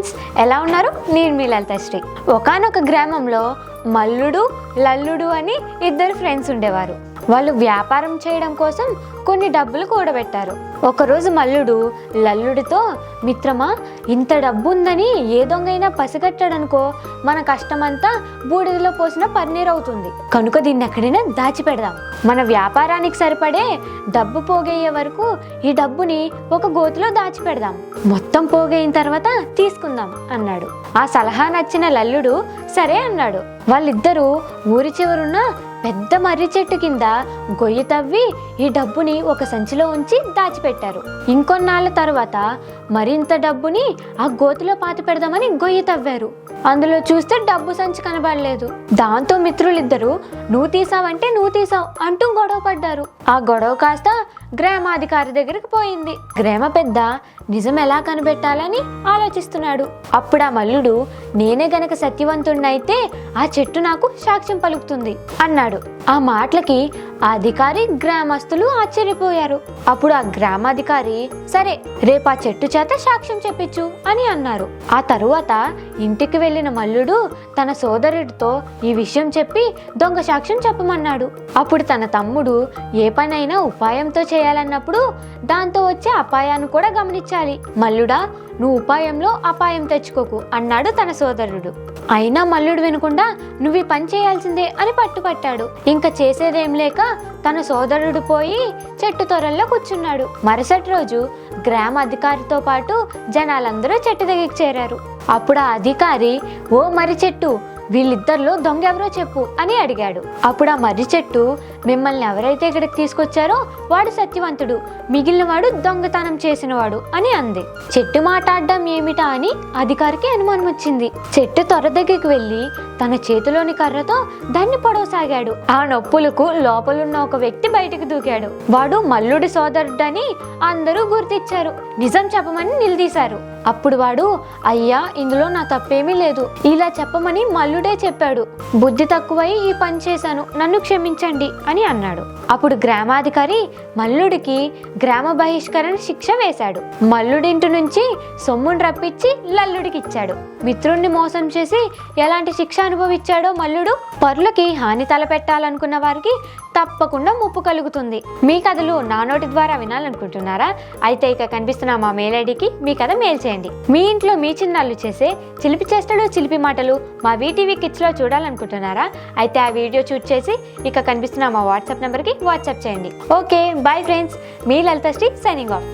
Friends, ఎలా ఉన్నారు? నేను మీ లలితశ్రీ. ఒకానొక గ్రామంలో మల్లుడు లల్లుడు అని ఇద్దరు ఫ్రెండ్స్ ఉండేవారు. వాళ్ళు వ్యాపారం చేయడం కోసం కొన్ని డబ్బులు కూడబెట్టారు. ఒకరోజు మల్లుడు లల్లుడితో, మిత్రమా, ఇంత డబ్బు ఉందని ఏ దొంగైనా పసిగట్టాడనుకో మన కష్టమంతా బూడిదలో పోసిన పన్నీర్ అవుతుంది. కనుక దీన్ని ఎక్కడైనా దాచిపెడదాం. మన వ్యాపారానికి సరిపడే డబ్బు పోగయ్యే వరకు ఈ డబ్బుని ఒక గోతిలో దాచిపెడదాం. మొత్తం పోగైన తర్వాత తీసుకుందాం అన్నాడు. ఆ సలహా నచ్చిన లల్లుడు సరే అన్నాడు. వాళ్ళిద్దరూ ఊరి చివరున్న పెద్ద మర్రి చెట్టు కింద గొయ్యి తవ్వి ఈ డబ్బుని ఒక సంచిలో ఉంచి దాచిపెట్టారు. ఇంకొన్నాళ్ళ తర్వాత మరింత డబ్బుని ఆ గోతిలో పాతి పెడదామని గొయ్యి తవ్వారు. అందులో చూస్తే డబ్బు సంచి కనబడలేదు. దాంతో మిత్రులిద్దరూ నువ్వు తీసావంటే నువ్వు తీసావు అంటూ గొడవ పడ్డారు. ఆ గొడవ కాస్త గ్రామాధికారి దగ్గరికి పోయింది. గ్రామ పెద్ద నిజం ఎలా కనిపెట్టాలని ఆలోచిస్తున్నాడు. అప్పుడు ఆ మల్లుడు, నేనే గనక సత్యవంతుడినైతే ఆ చెట్టు నాకు సాక్ష్యం పలుకుతుంది అన్నాడు. ఆ మాటలకి ఆ అధికారి గ్రామస్తులు ఆశ్చర్యపోయారు. అప్పుడు ఆ గ్రామాధికారి, సరే రేపు ఆ చెట్టు చేత సాక్ష్యం చెప్పించు అని అన్నారు. ఆ తరువాత ఇంటికి వెళ్ళిన మల్లుడు తన సోదరుడితో ఈ విషయం చెప్పి దొంగ సాక్ష్యం చెప్పమన్నాడు. అప్పుడు తన తమ్ముడు ఏ పనైనా ఉపాయంతో చేయాలన్నప్పుడు దాంతో వచ్చే అపాయాన్ని కూడా గమనించాలి. మల్లుడా, నువ్వు ఉపాయంలో అపాయం తెచ్చుకోకు అన్నాడు తన సోదరుడు. అయినా మల్లుడు వినకుండా నువ్వు ఈ పని చేయాల్సిందే అని పట్టుపట్టాడు. ఇంకా చేసేదేం లేక తన సోదరుడు పోయి చెట్టు తొరల్లో కూర్చున్నాడు. మరుసటి రోజు గ్రామ అధికారితో పాటు జనాలందరూ చెట్టు దగ్గరికి చేరారు. అప్పుడు ఆ అధికారి, ఓ మర్రి చెట్టు, వీళ్ళిద్దరిలో దొంగ ఎవరో చెప్పు అని అడిగాడు. అప్పుడు ఆ మర్రి చెట్టు, మిమ్మల్ని ఎవరైతే ఇక్కడికి తీసుకొచ్చారో వాడు సత్యవంతుడు, మిగిలిన వాడు దొంగతనం చేసినవాడు అని అంది. చెట్టు మాట్లాడడం ఏమిటా అని అధికారికి అనుమానం వచ్చింది. చెట్టు త్వర దగ్గరికి వెళ్ళి తన చేతిలోని కర్రతో దాన్ని పొడవసాగాడు. ఆ నొప్పులకు లోపలున్న ఒక వ్యక్తి బయటకు దూకాడు. వాడు మల్లుడి సోదరుడని అందరూ గుర్తించారు. నిజం చెప్పమని నిలదీశారు. అప్పుడు వాడు, అయ్యా, ఇందులో నా తప్పేమీ లేదు, ఇలా చెప్పమని మల్లుడే చెప్పాడు. బుద్ధి తక్కువై ఈ పని చేశాను, నన్ను క్షమించండి అని అన్నాడు. అప్పుడు గ్రామాధికారి మల్లుడికి గ్రామ బహిష్కరణ శిక్ష వేశాడు. మల్లుడింటి నుంచి సొమ్మును రప్పించి లల్లుడికి ఇచ్చాడు. మిత్రుణ్ణి మోసం చేసి ఎలాంటి శిక్ష అనుభవించాడో మల్లుడు, పరులకి హాని తలపెట్టాలనుకున్న వారికి తప్పకుండా ముప్పు కలుగుతుంది. మీ కథలు నా నోటి ద్వారా వినాలనుకుంటున్నారా? అయితే ఇక కనిపిస్తున్న మా మెయిల్ ఐడికి మీ కథ మెయిల్ చేయండి. మీ ఇంట్లో మీ చిన్నాళ్ళు చేసే చిలిపి చేష్టలు, చిలిపి మాటలు మా వీటీవీ కిడ్స్లో చూడాలనుకుంటున్నారా? అయితే ఆ వీడియో షూట్ చేసి ఇక కనిపిస్తున్న మా వాట్సాప్ నెంబర్కి వాట్సాప్ చేయండి. ఓకే, బాయ్ ఫ్రెండ్స్, మీ లలితశ్రీ సైనింగ్ ఆఫ్.